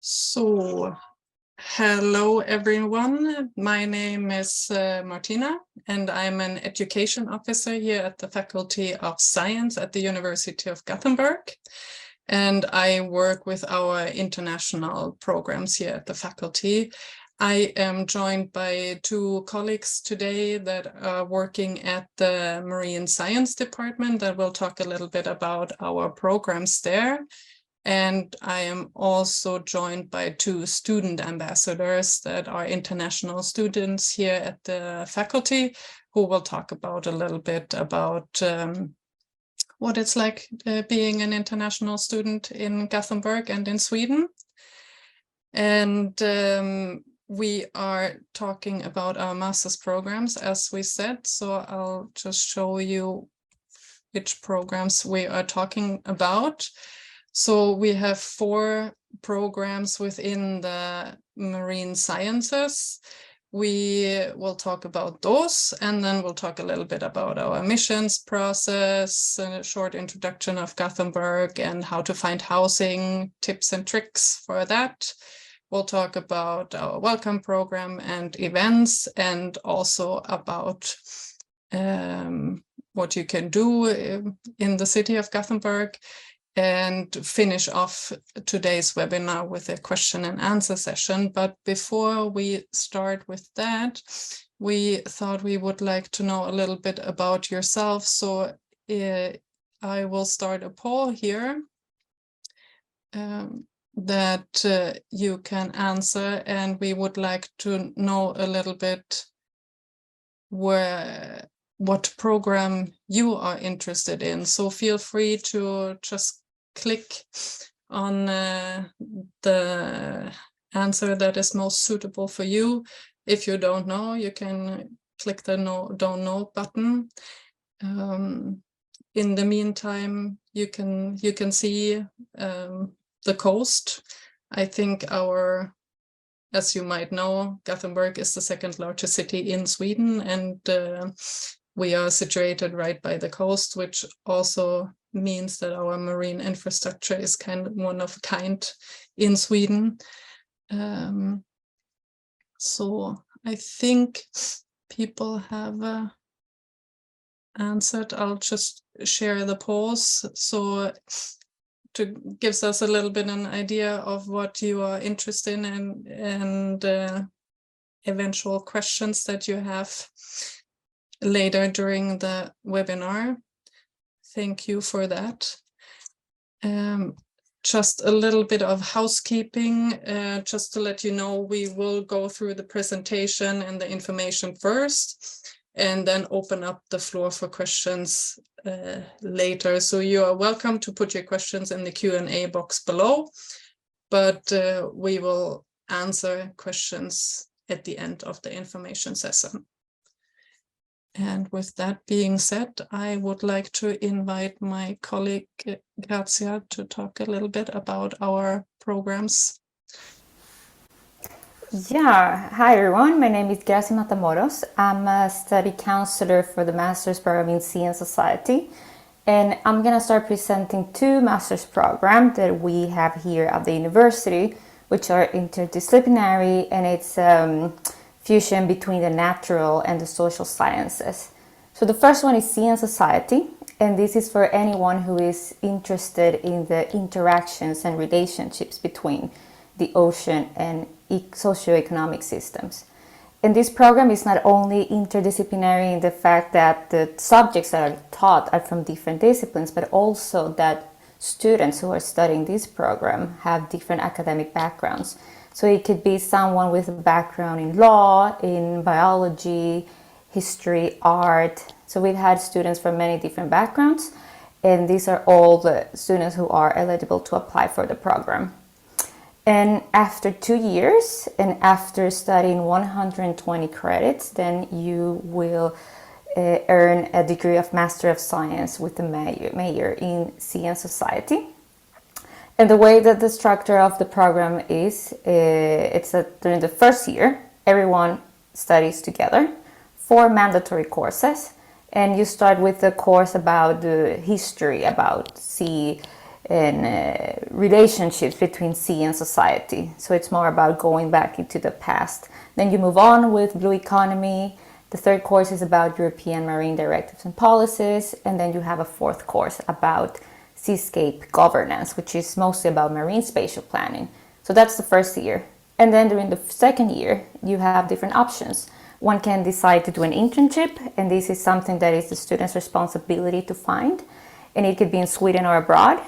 So, hello everyone. My name is Martina, and I'm an education officer here at the Faculty of Science at the University of Gothenburg. And I work with our international programs here at the faculty. I am joined by two colleagues today that are working at the Marine Science Department that will talk a little bit about our programs there. And I am also joined by two student ambassadors that are international students here at the faculty who will talk about a little bit about what it's like being an international student in Gothenburg and in Sweden. And we are talking about our master's programs, as we said, so I'll just show you which programs we are talking about. So we have 4 programs within the marine sciences. We will talk about those, and then we'll talk a little bit about our admissions process, a short introduction of Gothenburg and how to find housing, tips and tricks for that. We'll talk about our welcome program and events, and also about what you can do in the city of Gothenburg, and finish off today's webinar with a question and answer session. But before we start with that, we thought we would like to know a little bit about yourself. So I will start a poll here that you can answer, and we would like to know a little bit what program you are interested in. So feel free to just click on the answer that is most suitable for you. If you don't know, you can click the don't know button. In the meantime, you can see the coast. I think as you might know, Gothenburg is the second largest city in Sweden, and we are situated right by the coast, which also means that our marine infrastructure is kind of one of a kind in Sweden. So I think people have answered. I'll just share the polls. So gives us a little bit an idea of what you are interested in and eventual questions that you have later during the webinar. Thank you for that. Just a little bit of housekeeping, just to let you know, we will go through the presentation and the information first, and then open up the floor for questions later. So you are welcome to put your questions in the Q&A box below, but we will answer questions at the end of the information session. And with that being said, I would like to invite my colleague Grazia to talk a little bit about our programs. Yeah, hi everyone, my name is Grazia Matamoros. I'm a study counselor for the master's program in Sea and Society, and I'm going to start presenting 2 master's programs that we have here at the university, which are interdisciplinary, and it's fusion between the natural and the social sciences. So the first one is Sea and Society, and this is for anyone who is interested in the interactions and relationships between the ocean and socioeconomic systems. And this program is not only interdisciplinary in the fact that the subjects that are taught are from different disciplines, but also that students who are studying this program have different academic backgrounds. So it could be someone with a background in law, in biology, history, art. So we've had students from many different backgrounds, and these are all the students who are eligible to apply for the program. And after 2 years, and after studying 120 credits, then you will earn a degree of Master of Science with a major in Sea and Society. And the way that the structure of the program is, it's that during the first year, everyone studies together, 4 mandatory courses, and you start with a course about the history, about sea, and relationships between sea and society. So it's more about going back into the past. Then you move on with blue economy. The third course is about European marine directives and policies. And then you have a fourth course about seascape governance, which is mostly about marine spatial planning. So that's the first year. And then during the second year, you have different options. One can decide to do an internship, and this is something that is the student's responsibility to find. And it could be in Sweden or abroad,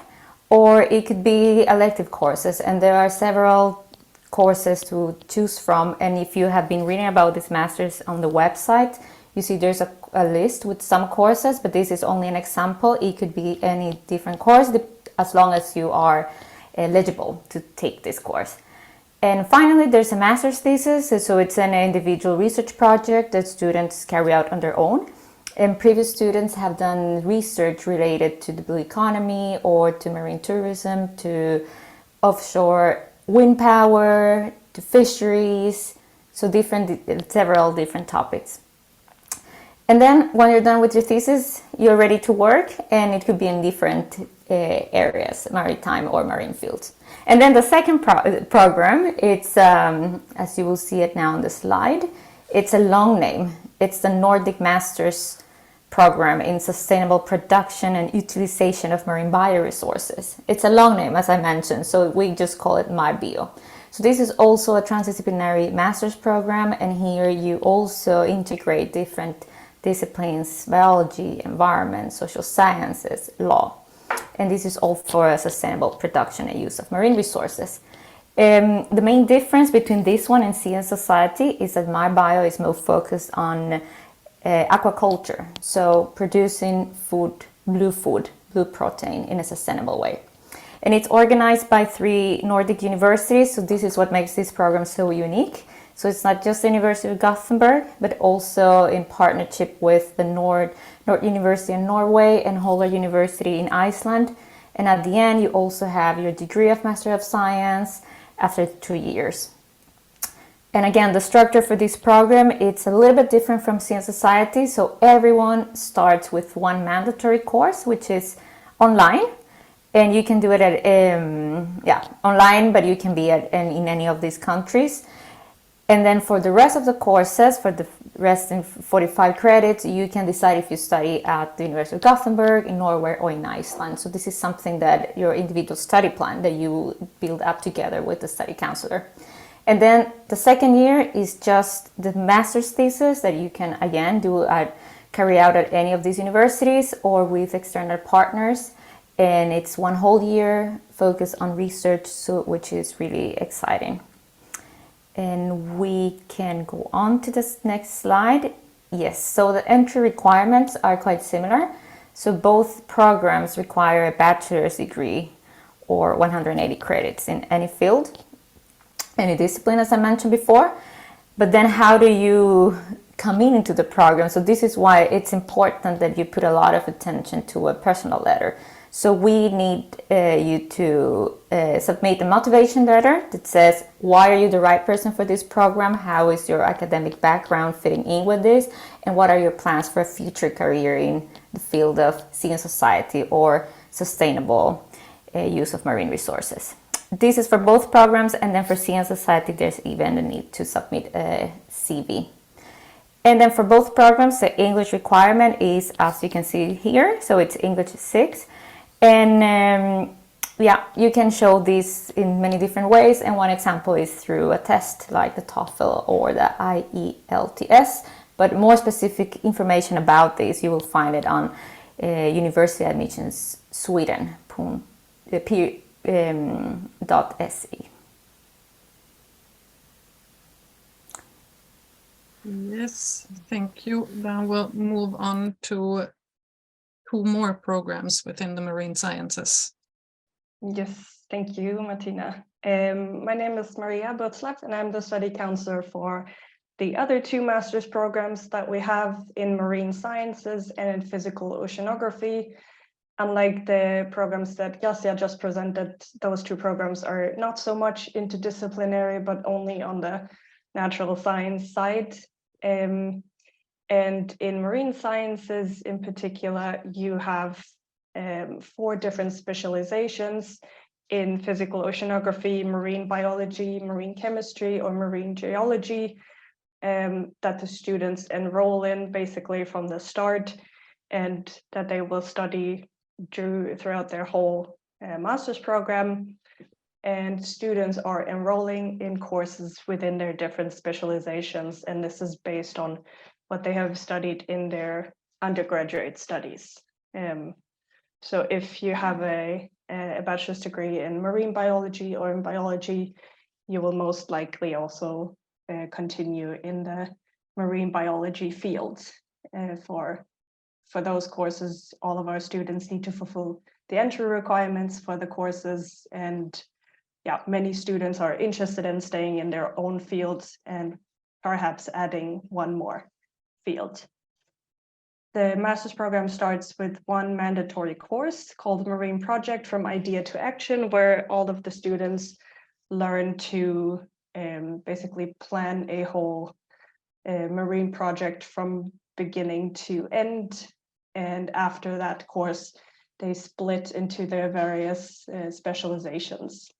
or it could be elective courses. And there are several courses to choose from. And if you have been reading about this master's on the website, you see there's a list with some courses, but this is only an example. It could be any different course as long as you are eligible to take this course. And finally, there's a master's thesis. So it's an individual research project that students carry out on their own. And previous students have done research related to the blue economy or to marine tourism, to offshore wind power, to fisheries, so several different topics. And then when you're done with your thesis, you're ready to work, and it could be in different areas, maritime or marine fields. And then the second program, it's, as you will see it now on the slide, it's a long name. It's the Nordic Master's Program in Sustainable Production and Utilization of Marine Bioresources. It's a long name, as I mentioned, so we just call it MyBio. So this is also a transdisciplinary master's program, and here you also integrate different disciplines: biology, environment, social sciences, law. And this is all for a sustainable production and use of marine resources. The main difference between this one and Sea and Society is that MyBio is more focused on aquaculture, so producing blue protein in a sustainable way. And it's organized by 3 Nordic universities, so this is what makes this program so unique. So it's not just the University of Gothenburg, but also in partnership with the Nord University in Norway and Håller University in Iceland. And at the end, you also have your degree of Master of Science after 2 years. And again, the structure for this program, it's a little bit different from Sea and Society. So everyone starts with one mandatory course, which is online. And you can do it at, online, but you can be in any of these countries. And then for the rest of the courses, for the rest in 45 credits, you can decide if you study at the University of Gothenburg, in Norway, or in Iceland. So this is something that your individual study plan that you build up together with the study counselor. And then the second year is just the master's thesis that you can, again, carry out at any of these universities or with external partners. And it's 1 whole year focused on research, which is really exciting. And we can go on to this next slide. Yes, so the entry requirements are quite similar. So both programs require a bachelor's degree or 180 credits in any field, any discipline, as I mentioned before. But then how do you come into the program? So this is why it's important that you put a lot of attention to a personal letter. So we need you to submit a motivation letter that says, why are you the right person for this program? How is your academic background fitting in with this? And what are your plans for a future career in the field of Sea and Society or sustainable use of marine resources? This is for both programs, and then for Sea and Society, there's even a need to submit a CV. And then for both programs, the English requirement is, as you can see here, so it's English 6. And you can show this in many different ways, and one example is through a test like the TOEFL or the IELTS. But more specific information about this, you will find it on University Admissions Sweden .se. Yes, thank you. Then we'll move on to 2 more programs within the marine sciences. Yes, thank you, Martina. My name is Maria Butslav, and I'm the study counselor for the other 2 master's programs that we have in marine sciences and in physical oceanography. Unlike the programs that Yasia just presented, those 2 programs are not so much interdisciplinary, but only on the natural science side. And in marine sciences in particular, you have 4 different specializations in physical oceanography, marine biology, marine chemistry, or marine geology that the students enroll in basically from the start, and that they will study throughout their whole master's program. And students are enrolling in courses within their different specializations, and this is based on what they have studied in their undergraduate studies. So if you have a bachelor's degree in marine biology or in biology, you will most likely also continue in the marine biology field. For those courses, all of our students need to fulfill the entry requirements for the courses, and yeah, many students are interested in staying in their own fields and perhaps adding one more field. The master's program starts with one mandatory course called Marine Project from Idea to Action, where all of the students learn to basically plan a whole marine project from beginning to end. And after that course, they split into their various specializations.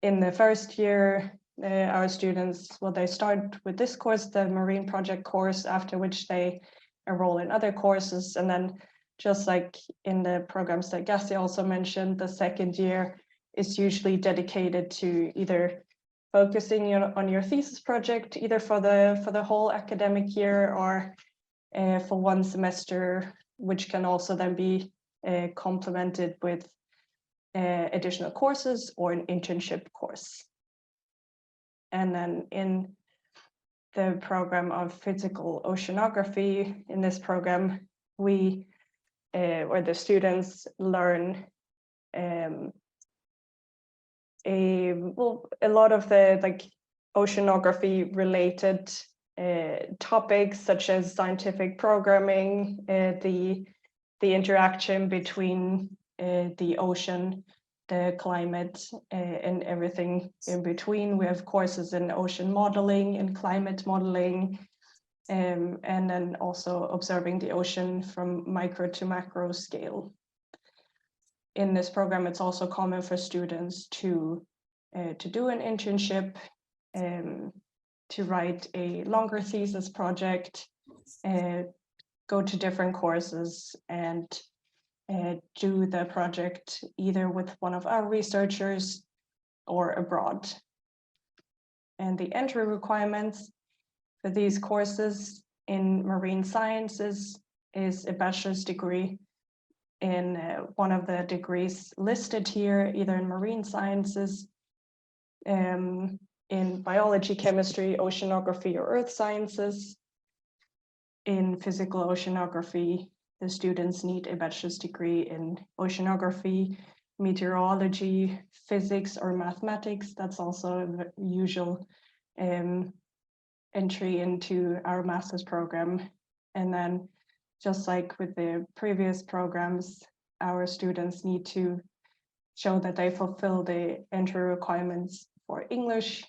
In the first year, our students, well, they start with this course, the Marine Project course, after which they enroll in other courses. And then just like in the programs that Gassi also mentioned, the second year is usually dedicated to either focusing on your thesis project, either for the whole academic year or for one semester, which can also then be complemented with additional courses or an internship course. And then in the program of physical oceanography, in this program, we or the students learn a lot of the oceanography related topics, such as scientific programming, the interaction between the ocean, the climate, and everything in between. We have courses in ocean modeling and climate modeling, and then also observing the ocean from micro to macro scale. In this program, it's also common for students to do an internship, to write a longer thesis project, go to different courses, and do the project either with one of our researchers or abroad. And the entry requirements for these courses in marine sciences is a bachelor's degree in one of the degrees listed here, either in marine sciences, in biology, chemistry, oceanography, or earth sciences. In physical oceanography, the students need a bachelor's degree in oceanography, meteorology, physics, or mathematics. That's also a usual entry into our master's program. And then, just like with the previous programs, our students need to show that they fulfill the entry requirements for English,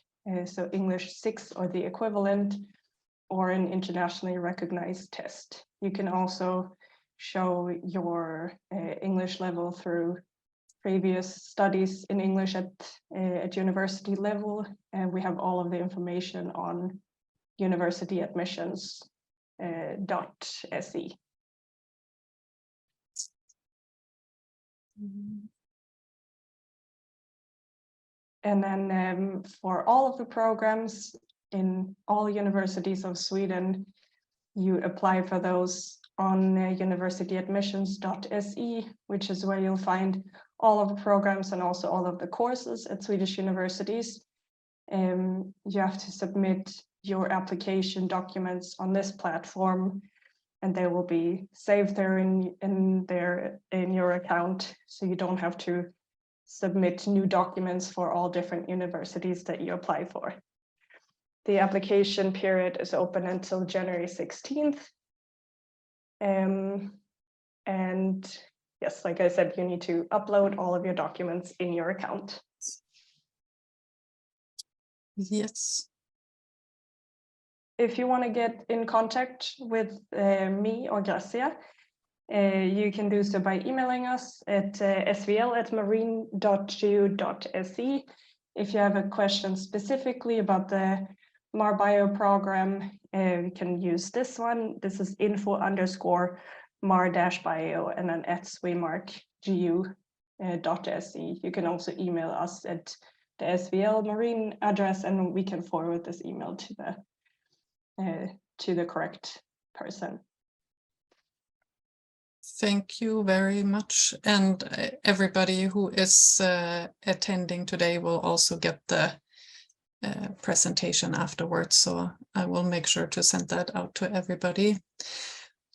so English 6 or the equivalent, or an internationally recognized test. You can also show your English level through previous studies in English at university level, and we have all of the information on universityadmissions.se. And then for all of the programs in all universities of Sweden, you apply for those on universityadmissions.se, which is where you'll find all of the programs and also all of the courses at Swedish universities. You have to submit your application documents on this platform, and they will be saved there in your account, so you don't have to submit new documents for all different universities that you apply for. The application period is open until January 16th. And yes, like I said, you need to upload all of your documents in your account. Yes. If you want to get in contact with me or Gracia, You can do so by emailing us at svl@marine.gu.se. If you have a question specifically about the MarBio program, you can use this one. This is info_mar-bio and then @swemark.gu.se. You can also email us at the SVL Marine address, and we can forward this email to the correct person. Thank you very much. And everybody who is attending today will also get the presentation afterwards. So I will make sure to send that out to everybody.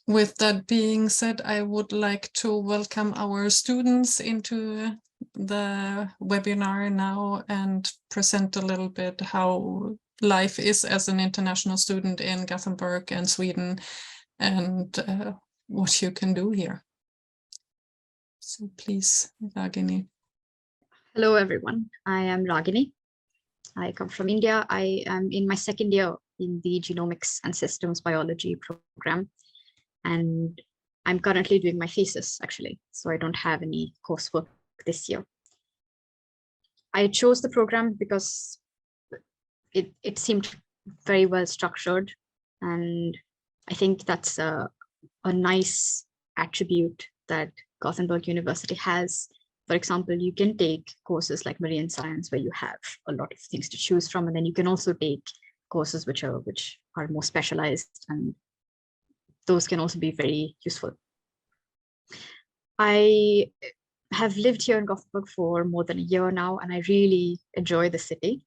With that being said, I would like to welcome our students into the webinar now and present a little bit how life is as an international student in Gothenburg and Sweden, and what you can do here. So please, Ragini. Hello, everyone. I am Ragini. I come from India. I am in my second year in the Genomics and Systems Biology program, and I'm currently doing my thesis, actually, so I don't have any coursework this year. I chose the program because it seemed very well structured, and I think that's a nice attribute that Gothenburg University has. For example, you can take courses like marine science where you have a lot of things to choose from, and then you can also take courses which are more specialized, and those can also be very useful. I have lived here in Gothenburg for more than a year now, and I really enjoy the city.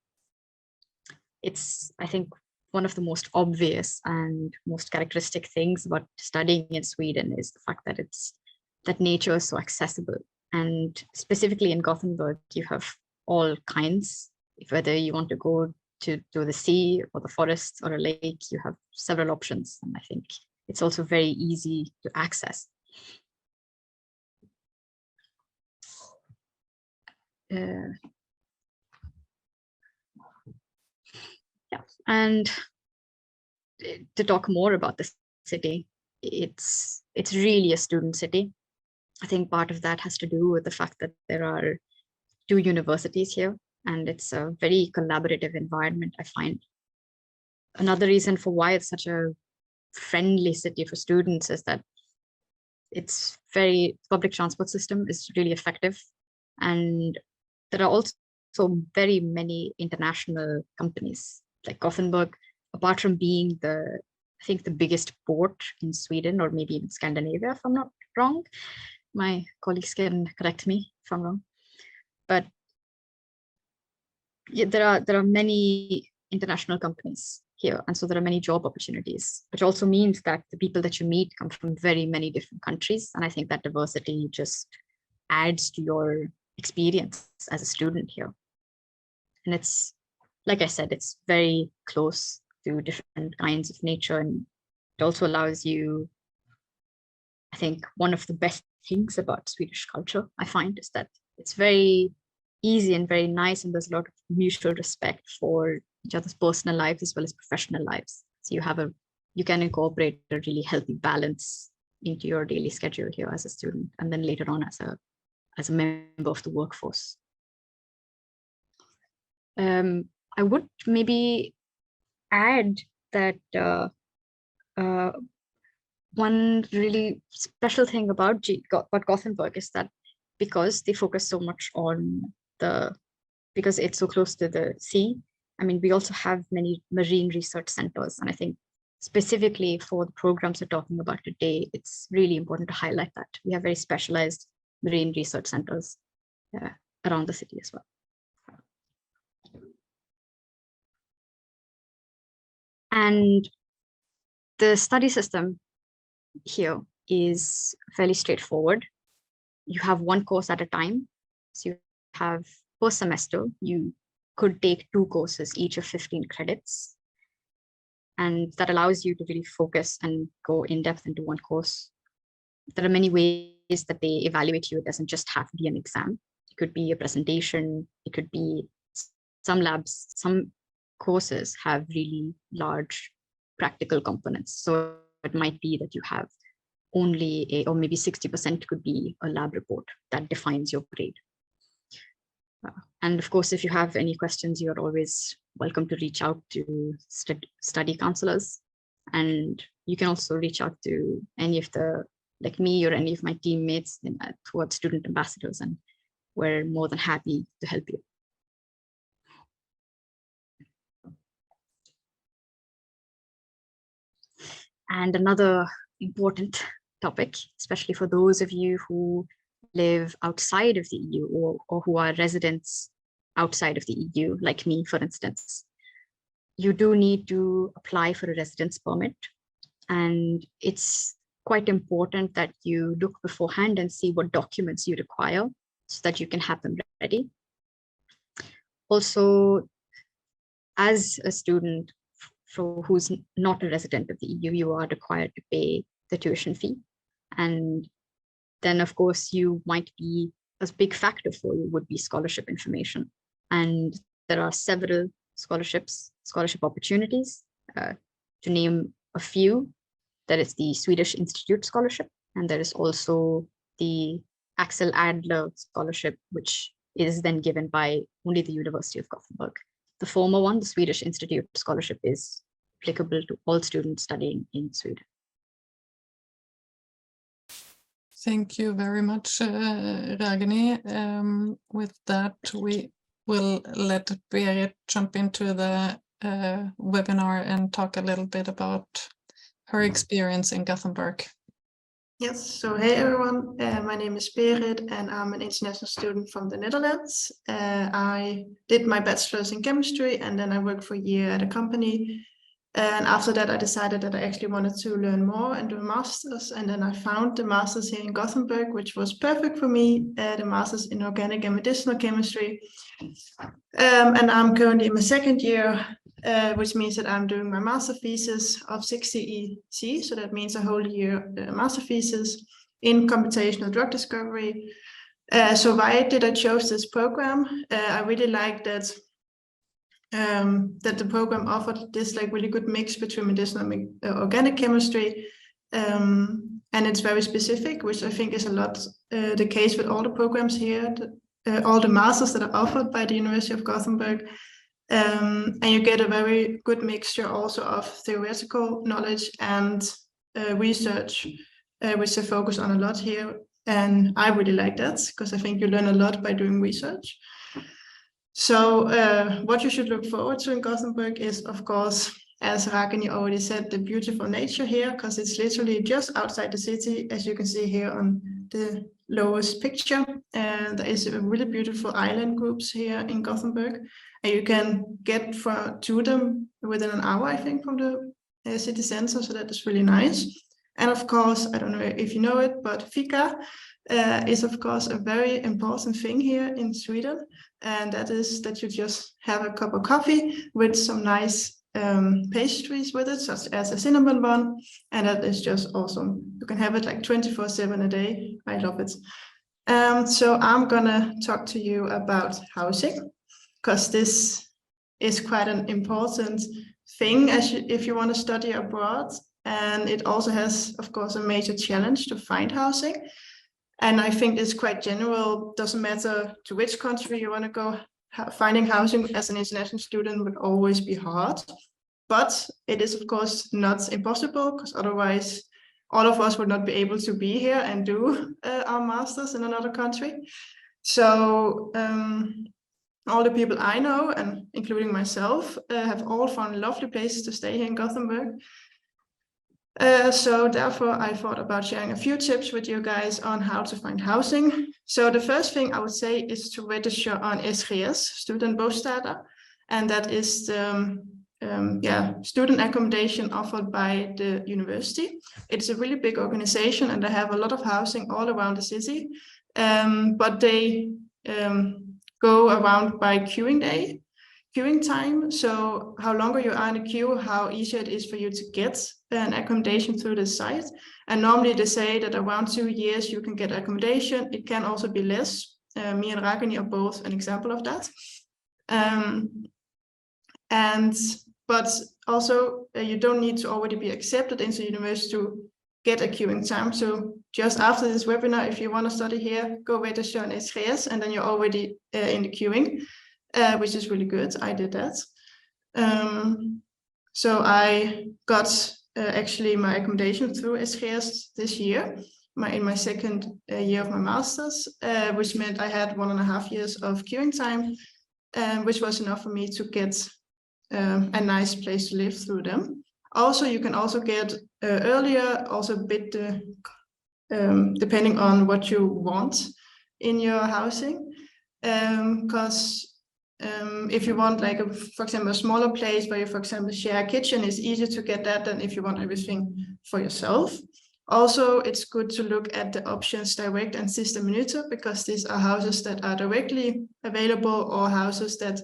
It's, I think, one of the most obvious and most characteristic things about studying in Sweden is the fact that that nature is so accessible. And specifically in Gothenburg, you have all kinds. Whether you want to go to the sea or the forest or a lake, you have several options. And I think it's also very easy to access. Yeah, and to talk more about the city, it's really a student city. I think part of that has to do with the fact that there are 2 universities here, and it's a very collaborative environment, I find. Another reason for why it's such a friendly city for students is that public transport system is really effective, and there are also very many international companies. Like Gothenburg, apart from being I think the biggest port in Sweden, or maybe in Scandinavia, if I'm not wrong. My colleagues can correct me if I'm wrong. But yeah, there are many international companies here, and so there are many job opportunities, which also means that the people that you meet come from very many different countries, and I think that diversity just adds to your experience as a student here. And it's, like I said, it's very close to different kinds of nature, and it also allows you, I think one of the best things about Swedish culture, I find, is that it's very easy and very nice, and there's a lot of mutual respect for each other's personal lives as well as professional lives. So you can incorporate a really healthy balance into your daily schedule here as a student, and then later on as a member of the workforce. I would maybe add that one really special thing about Gothenburg is that because they focus so much on because it's so close to the sea, I mean, we also have many marine research centers. And I think specifically for the programs we're talking about today, it's really important to highlight that. We have very specialized marine research centers around the city as well. And the study system here is fairly straightforward. You have one course at a time. So you have per semester, you could take 2 courses, each of 15 credits. And that allows you to really focus and go in depth into one course. There are many ways that they evaluate you. It doesn't just have to be an exam. It could be a presentation. It could be some labs. Some courses have really large practical components. So it might be that you have only or maybe 60% could be a lab report that defines your grade. And of course, if you have any questions, you're always welcome to reach out to study counselors. And you can also reach out to any of the, like me or any of my teammates towards student ambassadors, and we're more than happy to help you. And another important topic, especially for those of you who live outside of the EU or who are residents outside of the EU, like me, for instance, you do need to apply for a residence permit. And it's quite important that you look beforehand and see what documents you require so that you can have them ready. Also, as a student who's not a resident of the EU, you are required to pay the tuition fee. And then, of course, you might be, a big factor for you would be scholarship information. And there are several scholarship opportunities. To name a few, there is the Swedish Institute Scholarship, and there is also the Axel Adler Scholarship, which is then given by only the University of Gothenburg. The former one, the Swedish Institute Scholarship, is applicable to all students studying in Sweden. Thank you very much, Ragini. With that, we will let Berit jump into the webinar and talk a little bit about her experience in Gothenburg. Yes, so hey everyone, my name is Berit and I'm an international student from the Netherlands. I did my bachelor's in chemistry and then I worked for a year at a company. And after that, I decided that I actually wanted to learn more and do a master's. And then I found the master's here in Gothenburg, which was perfect for me, the master's in organic and medicinal chemistry. And I'm currently in my second year, which means that I'm doing my master thesis of 60 EC. So that means a whole year master thesis in computational drug discovery. So why did I choose this program? I really like that the program offered this like really good mix between medicinal and organic chemistry, and it's very specific, which I think is a lot the case with all the programs here, all the masters that are offered by the University of Gothenburg, and you get a very good mixture also of theoretical knowledge and research, which they focus on a lot here, and I really like that because I think you learn a lot by doing research. So what you should look forward to in Gothenburg is, of course, as Ragini already said, the beautiful nature here, because it's literally just outside the city, as you can see here on the lowest picture. And there is a really beautiful island groups here in Gothenburg, and you can get to them within an hour, I think, from the city center. So that is really nice. And of course, I don't know if you know it, but fika is of course a very important thing here in Sweden. And that is that you just have a cup of coffee with some nice pastries with it, such as a cinnamon bun. And that is just awesome. You can have it like 24/7 a day. I love it. So I'm gonna talk to you about housing, because this is quite an important thing if you want to study abroad. And it also has, of course, a major challenge to find housing. And I think it's quite general, doesn't matter to which country you want to go, finding housing as an international student would always be hard. But it is, of course, not impossible, because otherwise all of us would not be able to be here and do our masters in another country. So all the people I know, and including myself, have all found lovely places to stay here in Gothenburg. So therefore, I thought about sharing a few tips with you guys on how to find housing. So the first thing I would say is to register on SGS, Student Bostäder, and that is the student accommodation offered by the university. It's a really big organization and they have a lot of housing all around the city, but they go around by queuing time. So how longer you are in the queue, how easier it is for you to get an accommodation through the site. And normally they say that around 2 years you can get accommodation. It can also be less. Me and Ragini are both an example of that. But also you don't need to already be accepted into the university to get a queuing time. So just after this webinar, if you want to study here, go register on SGS, and then you're already in the queuing, which is really good. I did that. So I got actually my accommodation through SGS this year, in my second year of my master's, which meant I had 1.5 years of queuing time, which was enough for me to get a nice place to live through them. Also, you can also get earlier, also a bit depending on what you want in your housing, because if you want, like, for example, a smaller place where you, for example, share a kitchen, it's easier to get that than if you want everything for yourself. Also, it's good to look at the options direct and Sista Minuter, because these are houses that are directly available, or houses that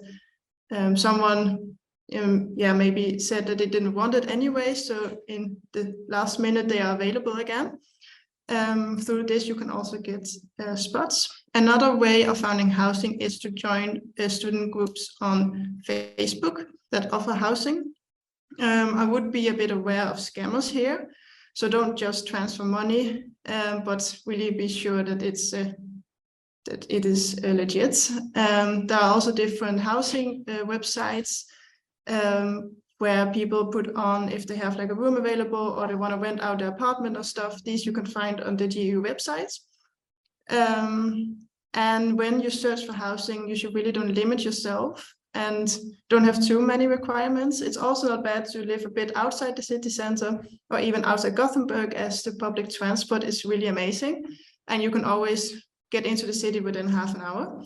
someone maybe said that they didn't want it anyway, so in the last minute they are available again. Through this you can also get spots. Another way of finding housing is to join student groups on Facebook that offer housing. I would be a bit aware of scammers here, so don't just transfer money, but really be sure that it is legit. There are also different housing websites where people put on if they have like a room available, or they want to rent out their apartment or stuff. These you can find on the GU websites. And when you search for housing, you should really don't limit yourself and don't have too many requirements. It's also not bad to live a bit outside the city center, or even outside Gothenburg, as the public transport is really amazing, and you can always get into the city within half an hour.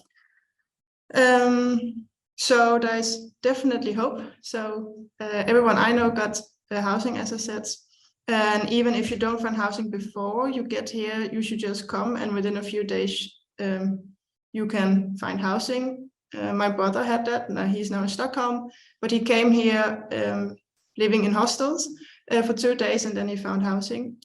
So there's definitely hope. So everyone I know got housing, as I said. And even if you don't find housing before you get here, you should just come, and within a few days you can find housing. My brother had that, and he's now in Stockholm, but he came here living in hostels for 2 days, and then he found housing,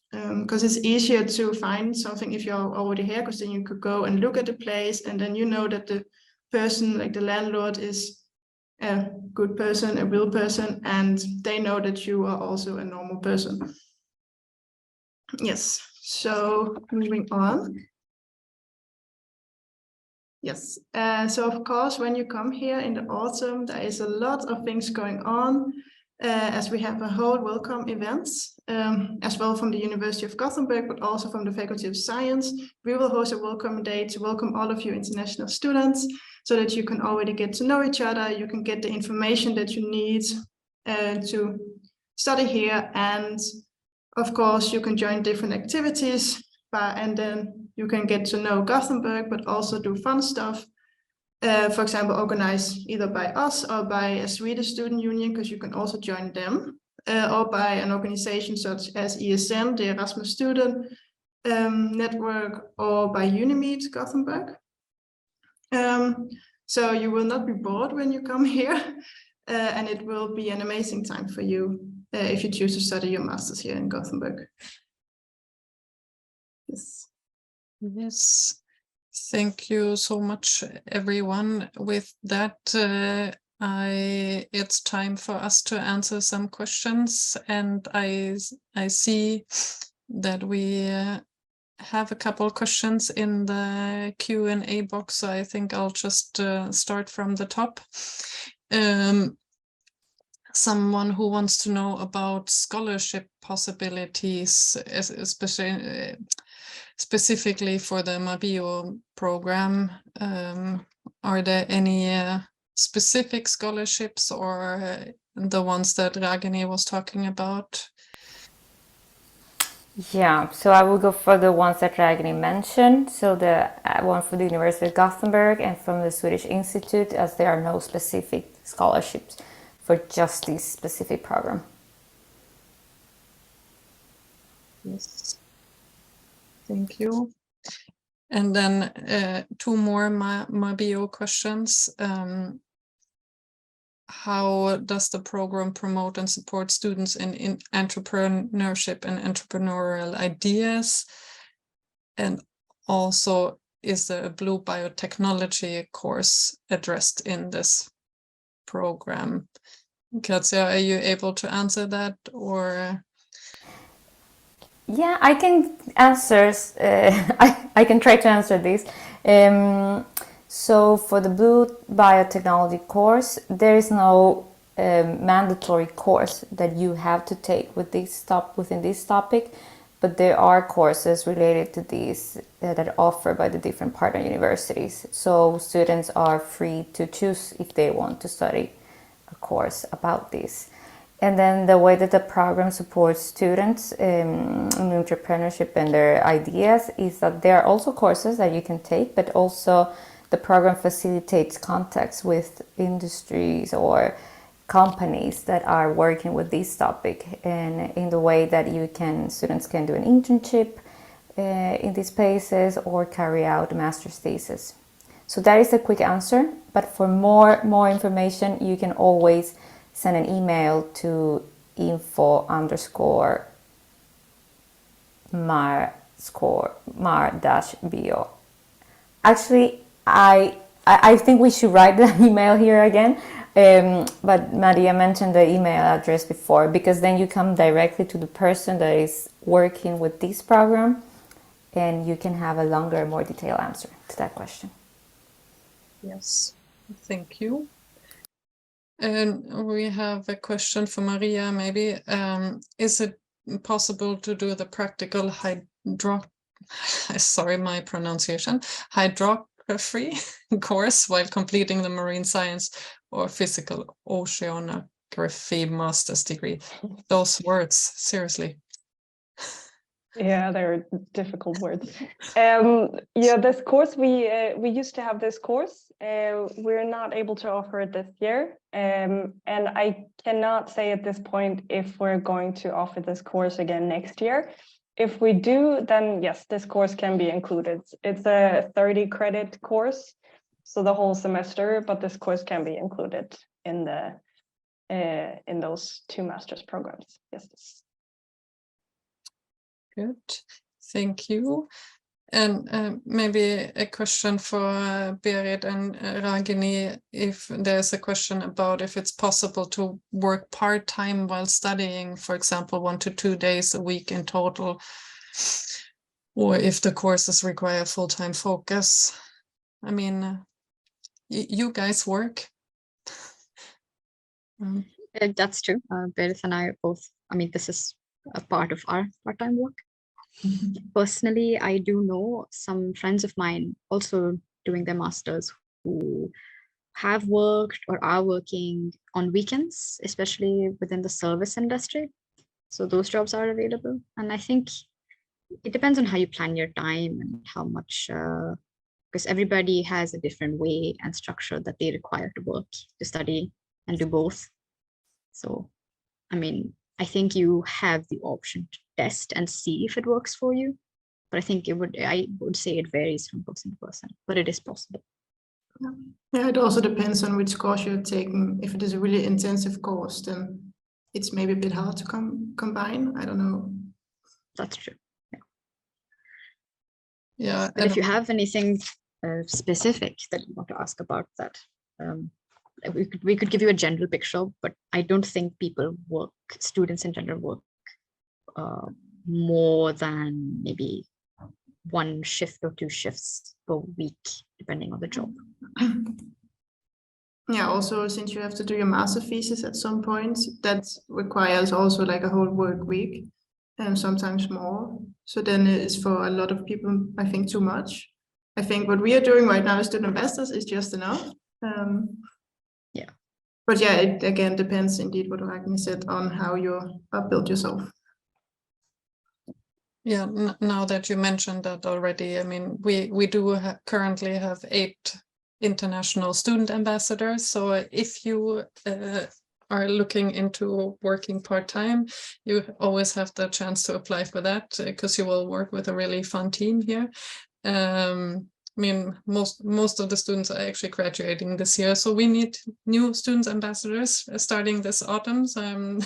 because it's easier to find something if you're already here, because then you could go and look at the place, and then you know that the person, like the landlord, is a good person, a real person, and they know that you are also a normal person. Yes, so moving on. Yes, so of course, when you come here in the autumn, there is a lot of things going on, as we have a whole welcome events, as well from the University of Gothenburg, but also from the Faculty of Science. We will host a welcome day to welcome all of you international students, so that you can already get to know each other, you can get the information that you need to study here, and of course you can join different activities, and then you can get to know Gothenburg, but also do fun stuff. For example, organized either by us or by a Swedish student union, because you can also join them, or by an organization such as ESM, the Erasmus Student Network, or by Unimeet Gothenburg. So you will not be bored when you come here, and it will be an amazing time for you if you choose to study your master's here in Gothenburg. Yes. Yes, thank you so much, everyone. With that, it's time for us to answer some questions, and I see that we have a couple of questions in the Q&A box, so I think I'll just start from the top. Someone who wants to know about scholarship possibilities, especially specifically for the Mabio program. Are there any specific scholarships, or the ones that Ragini was talking about? Yeah, so I will go for the ones that Ragini mentioned. So the one for the University of Gothenburg and from the Swedish Institute, as there are no specific scholarships for just this specific program. Yes, thank you. And then 2 more Mabio questions. How does the program promote and support students in entrepreneurship and entrepreneurial ideas? And also, is there a blue biotechnology course addressed in this program? Katja, are you able to answer that, or? Yeah, I can answer. I can try to answer this. So for the Blue Biotechnology course, there is no mandatory course that you have to take within this topic, but there are courses related to these that are offered by the different partner universities. So students are free to choose if they want to study a course about this. And then the way that the program supports students in entrepreneurship and their ideas is that there are also courses that you can take, but also the program facilitates contacts with industries or companies that are working with this topic, and in the way that students can do an internship in these places or carry out a master's thesis. So that is a quick answer, but for more information, you can always send an email to info_mar-bio. Actually, I think we should write that email here again, but Maria mentioned the email address before, because then you come directly to the person that is working with this program, and you can have a longer, more detailed answer to that question. Yes, thank you. And we have a question for Maria, maybe. Is it possible to do the practical sorry, my pronunciation, hydrography course while completing the marine science or physical oceanography master's degree? Those words, seriously. Yeah, they're difficult words. Yeah, this course, we used to have this course. We're not able to offer it this year. And I cannot say at this point if we're going to offer this course again next year. If we do, then yes, this course can be included. It's a 30 credit course, so the whole semester, but this course can be included in those 2 master's programs. Yes. Good, thank you. And maybe a question for Berit and Ragini, if there's a question about if it's possible to work part-time while studying, for example, 1 to 2 days a week in total, or if the courses require full-time focus. I mean, you guys work. That's true. Berit and I both, this is a part of our part-time work. Personally, I do know some friends of mine also doing their masters who have worked or are working on weekends, especially within the service industry. So those jobs are available. And I think it depends on how you plan your time and how much, because everybody has a different way and structure that they require to work, to study and do both. So, I think you have the option to test and see if it works for you. But I would say it varies from person to person, but it is possible. Yeah, it also depends on which course you're taking. If it is a really intensive course, then it's maybe a bit hard to combine. I don't know. That's true. Yeah. But if you have anything specific that you want to ask about that, we could give you a general picture, but I don't think students in general work more than maybe 1 shift or 2 shifts per week, depending on the job. Yeah, also since you have to do your master thesis at some point, that requires also like a whole work week and sometimes more. So then it is for a lot of people, I think, too much. I think what we are doing right now as student ambassadors is just enough. Yeah. But yeah, it again depends indeed what Ragni said on how you built yourself. Yeah, now that you mentioned that already, we do currently have 8 international student ambassadors. So if you are looking into working part-time, you always have the chance to apply for that, because you will work with a really fun team here. Most of the students are actually graduating this year, so we need new student ambassadors starting this autumn. So I'm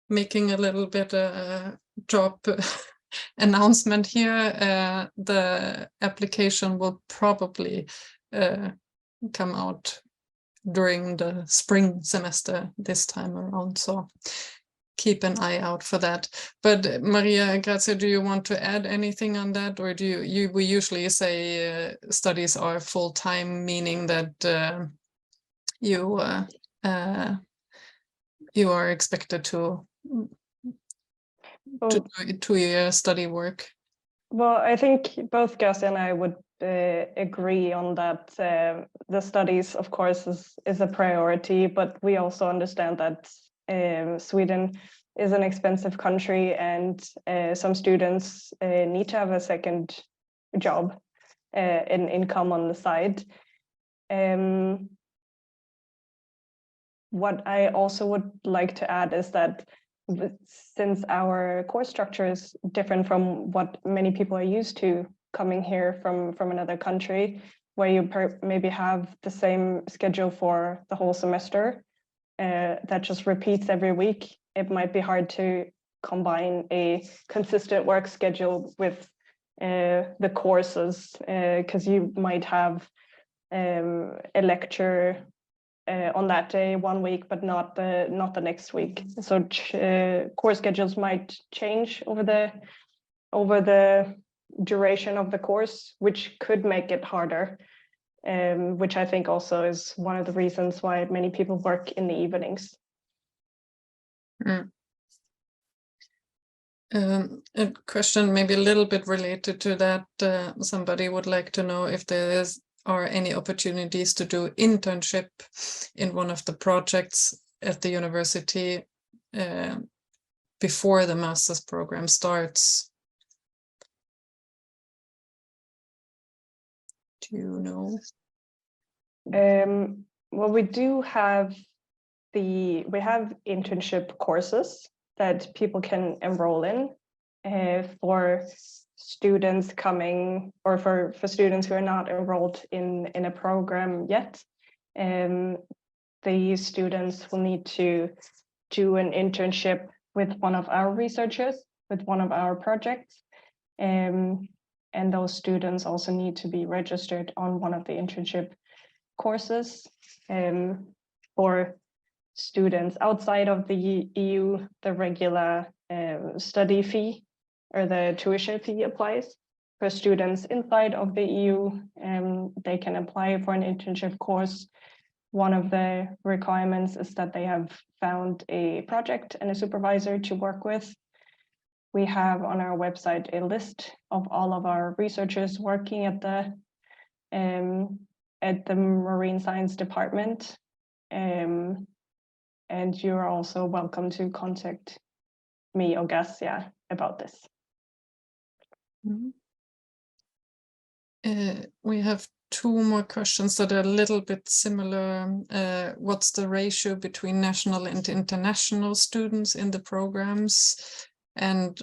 making a little bit job announcement here. The application will probably come out during the spring semester this time around. So keep an eye out for that. But Maria Grazia, do you want to add anything on that, or do we usually say studies are full-time, meaning that you are expected to do 2-year study work? Well, I think both Gussie and I would agree on that. The studies, of course, is a priority, but we also understand that Sweden is an expensive country, and some students need to have a second job and income on the side. What I also would like to add is that since our course structure is different from what many people are used to coming here from another country, where you maybe have the same schedule for the whole semester that just repeats every week, it might be hard to combine a consistent work schedule with the courses, because you might have a lecture on that day 1 week, but not the next week. So course schedules might change over the duration of the course, which could make it harder, which I think also is one of the reasons why many people work in the evenings. A question maybe a little bit related to that. Somebody would like to know if there are any opportunities to do internship in one of the projects at the university before the master's program starts. Do you know? Well, we have internship courses that people can enroll in for students coming, or for students who are not enrolled in a program yet. The students will need to do an internship with one of our researchers, with one of our projects. And those students also need to be registered on one of the internship courses. For students outside of the EU, the regular study fee or the tuition fee applies. For students inside of the EU, they can apply for an internship course. One of the requirements is that they have found a project and a supervisor to work with. We have on our website a list of all of our researchers working at the marine science department. And you're also welcome to contact me or Gussie about this. We have 2 more questions that are a little bit similar. What's the ratio between national and international students in the programs? And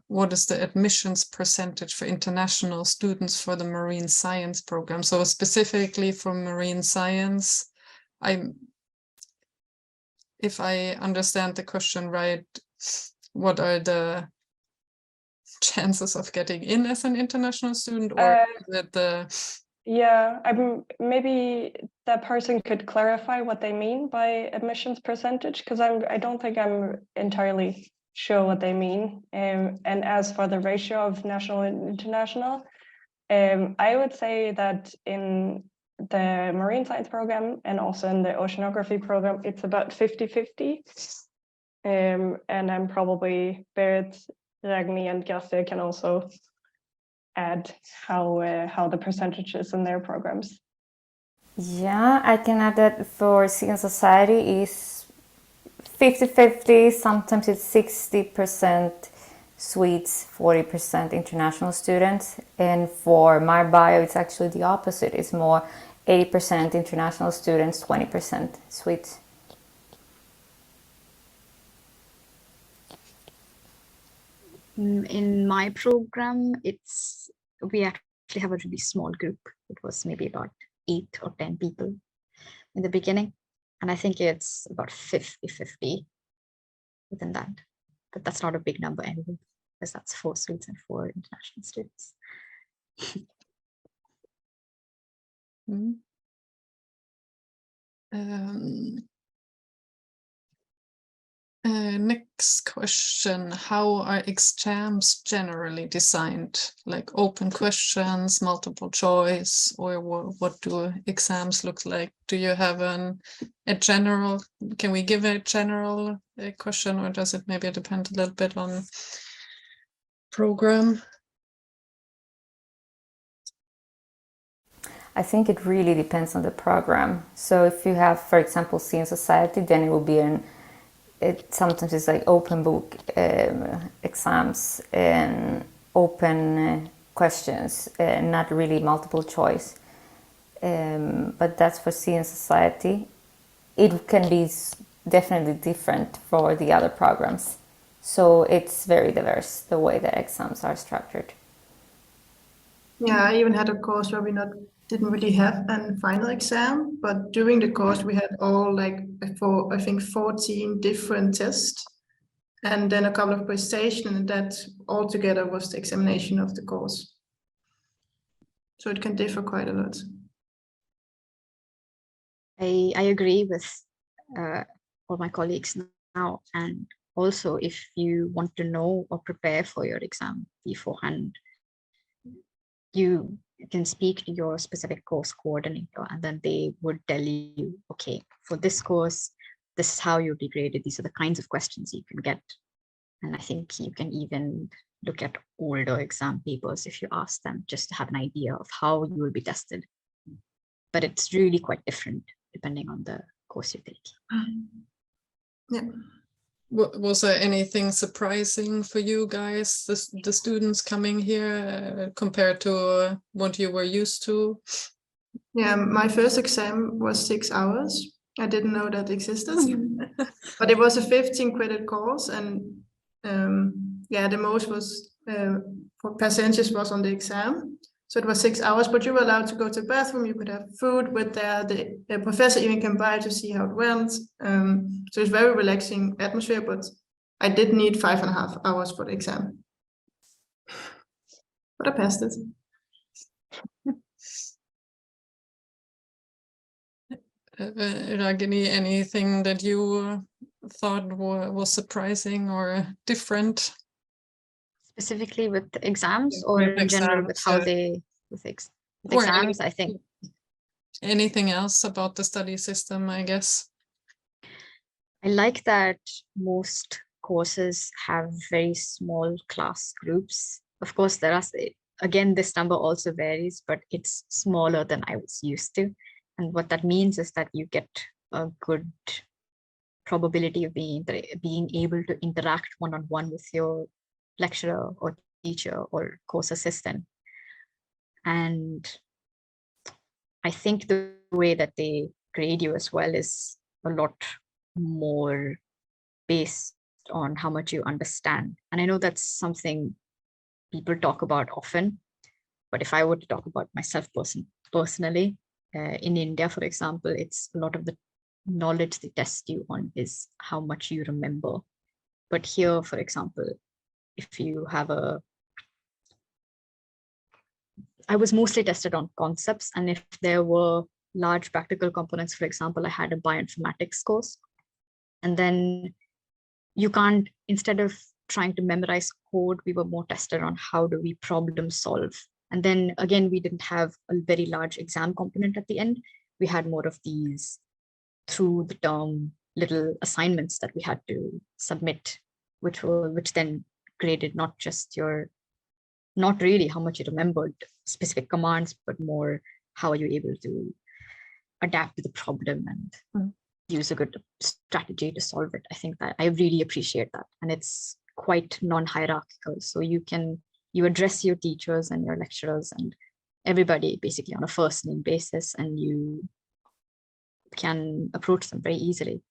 what is the admissions percentage for international students for the marine science program? So specifically for marine science, if I understand the question right, what are the chances of getting in as an international student, or is it yeah, maybe that person could clarify what they mean by admissions percentage, because I don't think I'm entirely sure what they mean. And as for the ratio of national and international, I would say that in the marine science program and also in the oceanography program, it's about 50-50. And I'm probably Berit, Ragni, and Gussie can also add how the percentages in their programs. Yeah, I can add that for Sea Society is 50-50, sometimes it's 60% Swedes, 40% international students. And for my bio, it's actually the opposite. It's more 80% international students, 20% Swedes. In my program, we actually have a really small group. It was maybe about 8 or 10 people in the beginning. And I think it's about 50-50 within that. But that's not a big number anyway, because that's 4 Swedes and 4 international students. Next question, how are exams generally designed? Like open questions, multiple choice, or what do exams look like? Do you have a general, can we give a general question, or does it maybe depend a little bit on program? I think it really depends on the program. So if you have, for example, Sea Society, then it will be sometimes it's like open book exams and open questions, not really multiple choice. But that's for Sea Society. It can be definitely different for the other programs. So it's very diverse, the way that exams are structured. Yeah, I even had a course where we didn't really have a final exam, but during the course we had all I think 14 different tests, and then a couple of presentations, and that altogether was the examination of the course. So it can differ quite a lot. I agree with all my colleagues now, and also if you want to know or prepare for your exam beforehand, you can speak to your specific course coordinator, and then they would tell you, okay, for this course, this is how you'll be graded. These are the kinds of questions you can get. And I think you can even look at older exam papers if you ask them, just to have an idea of how you will be tested. But it's really quite different depending on the course you take. Yeah. Was there anything surprising for you guys, the students coming here, compared to what you were used to? Yeah, my first exam was 6 hours. I didn't know that existed, but it was a 15 credit course, and yeah, the most was for percentages was on the exam. So it was 6 hours, but you were allowed to go to the bathroom. You could have food with the professor even came by to see how it went. So it's very relaxing atmosphere, but I did need 5.5 hours for the exam. But I passed it. Ragini, anything that you thought was surprising or different? Specifically with exams, or With in general with how exams, they, with exams, I think. Anything else about the study system, I guess? I like that most courses have very small class groups. Of course, there are, again, this number also varies, but it's smaller than I was used to. And what that means is that you get a good probability of being able to interact one-on-one with your lecturer or teacher or course assistant. And I think the way that they grade you as well is a lot more based on how much you understand. And I know that's something people talk about often, but if I were to talk about myself personally, in India, for example, it's a lot of the knowledge they test you on is how much you remember. But here, for example, if you have I was mostly tested on concepts, and if there were large practical components, for example, I had a bioinformatics course, and then you can't, instead of trying to memorize code, we were more tested on how do we problem solve. And then again, we didn't have a very large exam component at the end. We had more of these through the term little assignments that we had to submit, which then graded not really how much you remembered specific commands, but more how are you able to adapt to the problem and use a good strategy to solve it. I think that I really appreciate that. And it's quite non-hierarchical. So you address your teachers and your lecturers and everybody basically on a first name basis, and you can approach them very easily.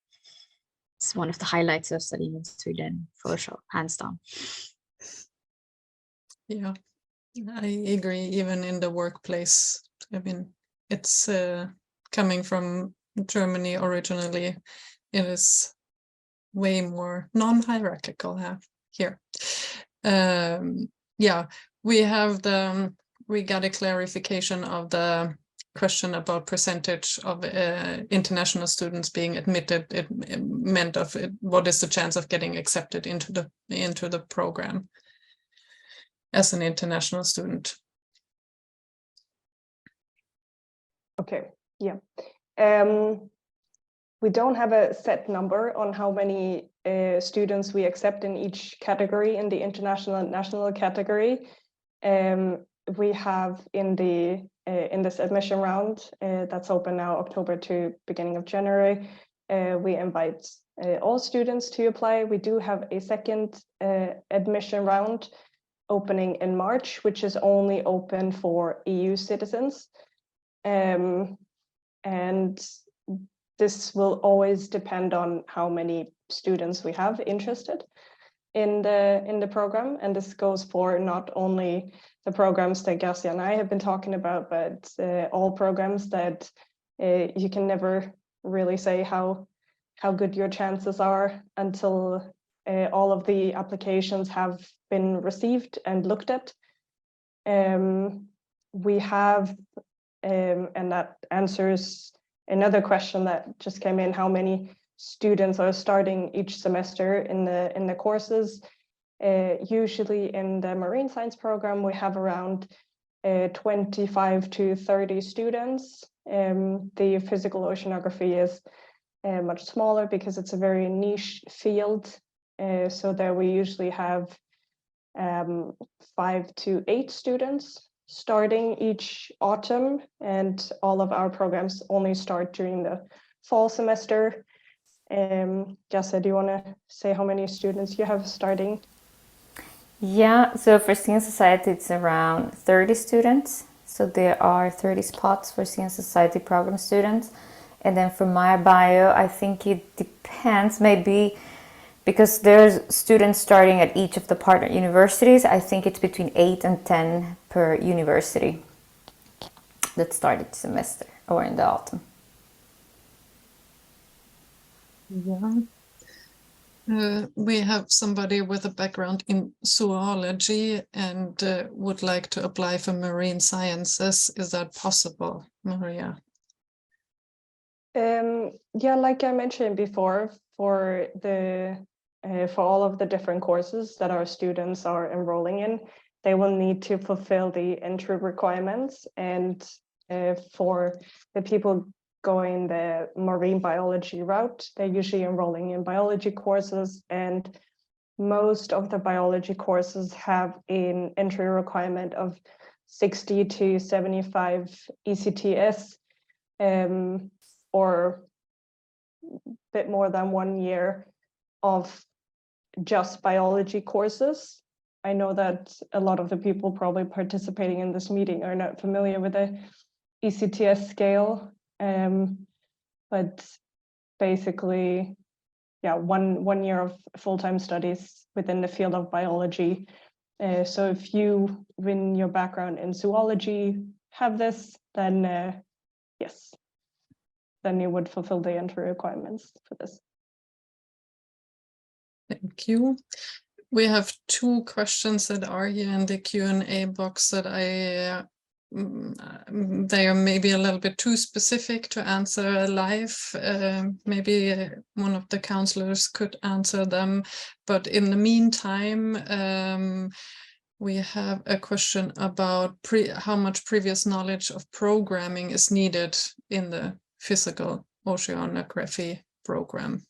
It's one of the highlights of studying in Sweden, for sure, hands down. Yeah, I agree. Even in the workplace, I mean, it's coming from Germany originally, it is way more non-hierarchical here. Yeah, we got a clarification of the question about percentage of international students being admitted, it meant of it, what is the chance of getting accepted into the program as an international student? Okay, yeah. We don't have a set number on how many students we accept in each category in the international and national category. We have in this admission round that's open now, October to beginning of January, we invite all students to apply. We do have a second admission round opening in March, which is only open for EU citizens. And this will always depend on how many students we have interested in the program. And this goes for not only the programs that Gassi and I have been talking about, but all programs that you can never really say how good your chances are until all of the applications have been received and looked at. We have, and that answers another question that just came in, how many students are starting each semester in the courses. Usually in the marine science program, we have around 25 to 30 students. The physical oceanography is much smaller because it's a very niche field. So there we usually have 5 to 8 students starting each autumn, and all of our programs only start during the fall semester. Jessa, do you want to say how many students you have starting? Yeah, so for Sea and Society, it's around 30 students. So there are 30 spots for Sea and Society program students. And then for my bio, I think it depends, maybe because there's students starting at each of the partner universities. I think it's between 8 and 10 per university that started semester or in the autumn. Yeah. We have somebody with a background in zoology and would like to apply for marine sciences. Is that possible, Maria? Yeah, like I mentioned before, for all of the different courses that our students are enrolling in, they will need to fulfill the entry requirements. And for the people going the marine biology route, they're usually enrolling in biology courses, and most of the biology courses have an entry requirement of 60 to 75 ECTS, or a bit more than 1 year of just biology courses. I know that a lot of the people probably participating in this meeting are not familiar with the ECTS scale, but basically, yeah, one year of full-time studies within the field of biology. So if you, in your background in zoology, have this, then yes, then you would fulfill the entry requirements for this. Thank you. We have 2 questions that are here in the Q&A box that they are maybe a little bit too specific to answer live. Maybe one of the counselors could answer them. But in the meantime, we have a question about how much previous knowledge of programming is needed in the physical oceanography program.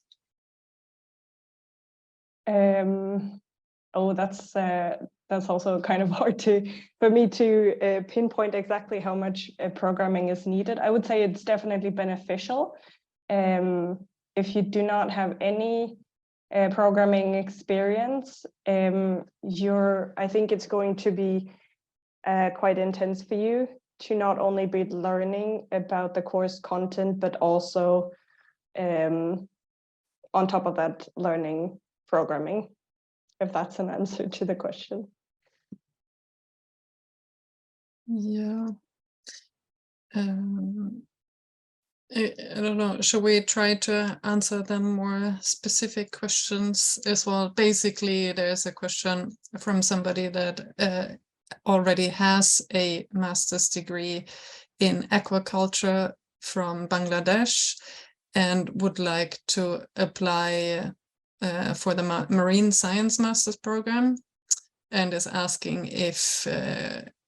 Oh, that's also kind of hard for me to pinpoint exactly how much programming is needed. I would say it's definitely beneficial. If you do not have any programming experience, I think it's going to be quite intense for you to not only be learning about the course content, but also on top of that, learning programming, if that's an answer to the question. Yeah. I don't know, should we try to answer them more specific questions as well? Basically, there's a question from somebody that already has a master's degree in aquaculture from Bangladesh and would like to apply for the Marine Science Master's Program, and is asking if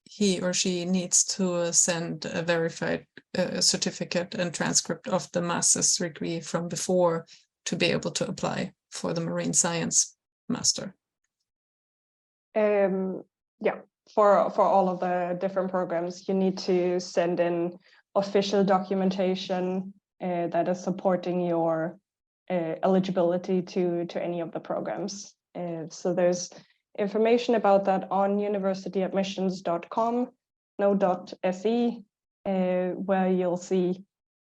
he or she needs to send a verified certificate and transcript of the master's degree from before to be able to apply for the Marine Science Master. Yeah, for all of the different programs, you need to send in official documentation that is supporting your eligibility to any of the programs. So there's information about that on universityadmissions.com, no.se, where you'll see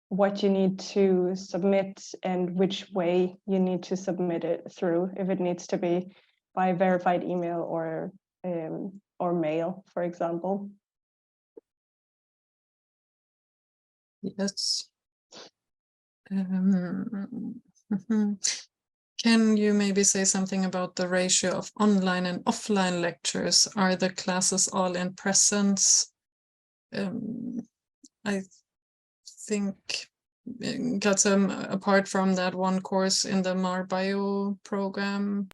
what you need to submit and which way you need to submit it through, if it needs to be by verified email or mail, for example. Yes. Can you maybe say something about the ratio of online and offline lectures? Are the classes all in presence? I think, apart from that one course in the MarBio program,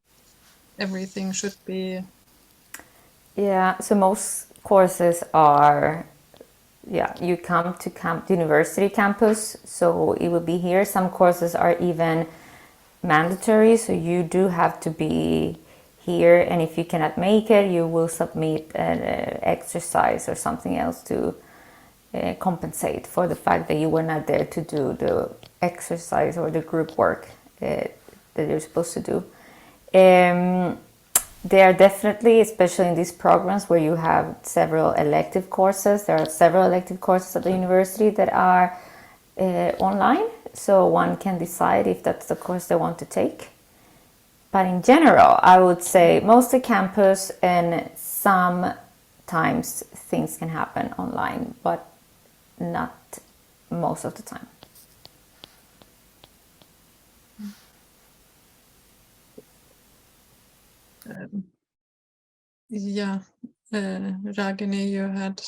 everything should be... Yeah, so most courses are, you come to university campus, so it will be here. Some courses are even mandatory, so you do have to be here, and if you cannot make it, you will submit an exercise or something else to compensate for the fact that you were not there to do the exercise or the group work that you're supposed to do. There are definitely, especially in these programs where you have several elective courses, there are several elective courses at the university that are online, so one can decide if that's the course they want to take. But in general, I would say mostly campus, and sometimes things can happen online, but not most of the time. Ragini, you had...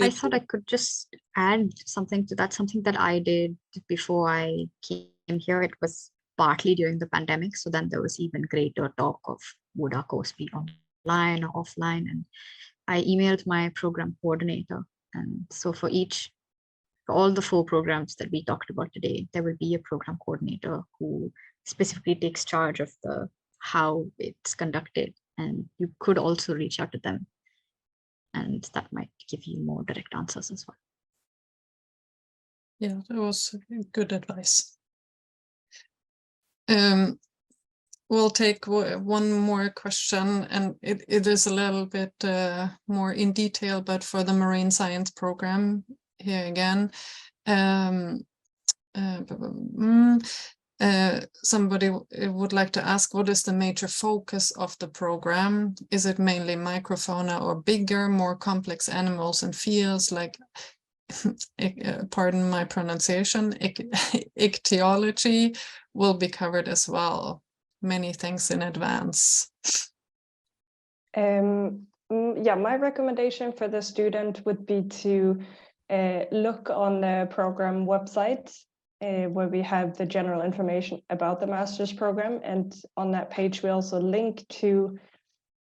I thought I could just add something to that, something that I did before I came here. It was partly during the pandemic, so then there was even greater talk of would our course be online or offline, and I emailed my program coordinator, and so for all the 4 programs that we talked about today, there will be a program coordinator who specifically takes charge of how it's conducted, and you could also reach out to them, and that might give you more direct answers as well. Yeah, that was good advice. We'll take one more question, and it is a little bit more in detail, but for the Marine Science Program, here again, somebody would like to ask, what is the major focus of the program? Is it mainly microfauna or bigger, more complex animals and fields like, pardon my pronunciation, ichthyology will be covered as well? Many thanks in advance. Yeah, my recommendation for the student would be to look on the program website where we have the general information about the master's program, and on that page we also link to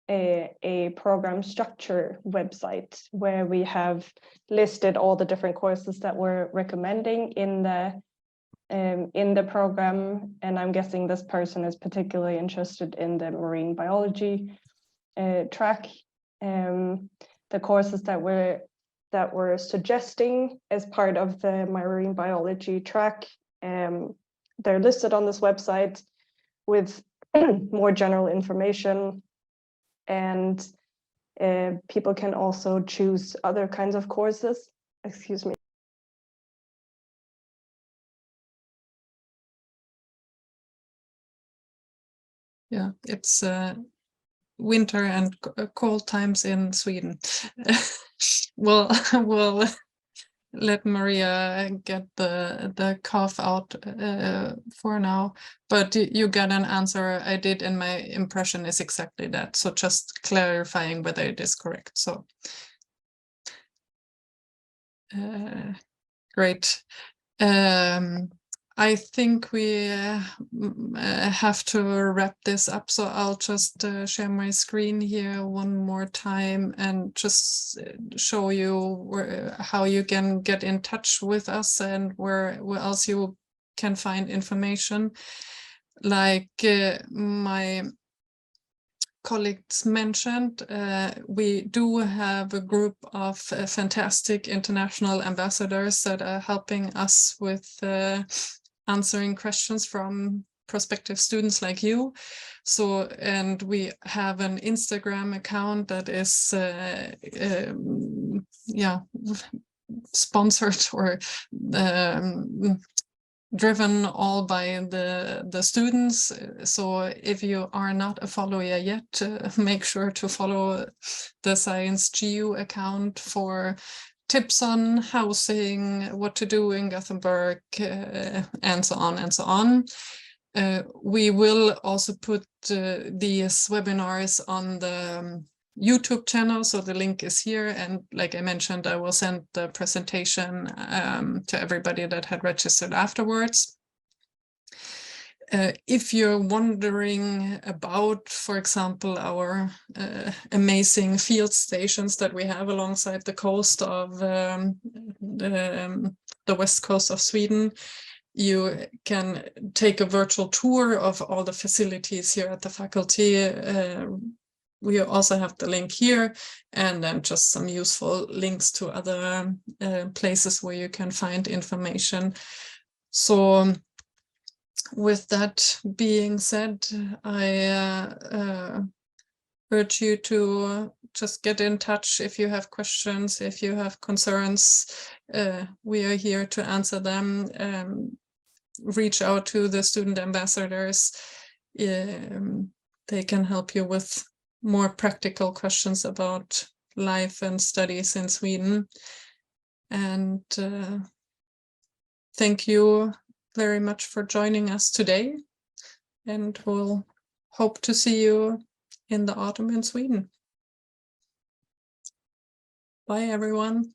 a program structure website where we have listed all the different courses that we're recommending in the program, and I'm guessing this person is particularly interested in the marine biology track. The courses that we're suggesting as part of the marine biology track, they're listed on this website with more general information, and people can also choose other kinds of courses. Excuse me. Yeah, it's winter and cold times in Sweden. We'll let Maria get the cough out for now, but you got an answer I did, and my impression is exactly that. So just clarifying whether it is correct. So Great. I think we have to wrap this up, so I'll just share my screen here one more time and just show you how you can get in touch with us and where else you can find information. Like my colleagues mentioned, we do have a group of fantastic international ambassadors that are helping us with answering questions from prospective students like you. So, and we have an Instagram account that is sponsored or driven all by the students. So if you are not a follower yet, make sure to follow the Science GU account for tips on housing, what to do in Gothenburg, and so on and so on. We will also put these webinars on the YouTube channel, so the link is here, and like I mentioned, I will send the presentation to everybody that had registered afterwards. If you're wondering about, for example, our amazing field stations that we have alongside the coast of the west coast of Sweden, you can take a virtual tour of all the facilities here at the faculty. We also have the link here, and then just some useful links to other places where you can find information. So with that being said, I urge you to just get in touch if you have questions, if you have concerns. We are here to answer them. Reach out to the student ambassadors. They can help you with more practical questions about life and studies in Sweden. And thank you very much for joining us today. And we'll hope to see you in the autumn in Sweden. Bye, everyone.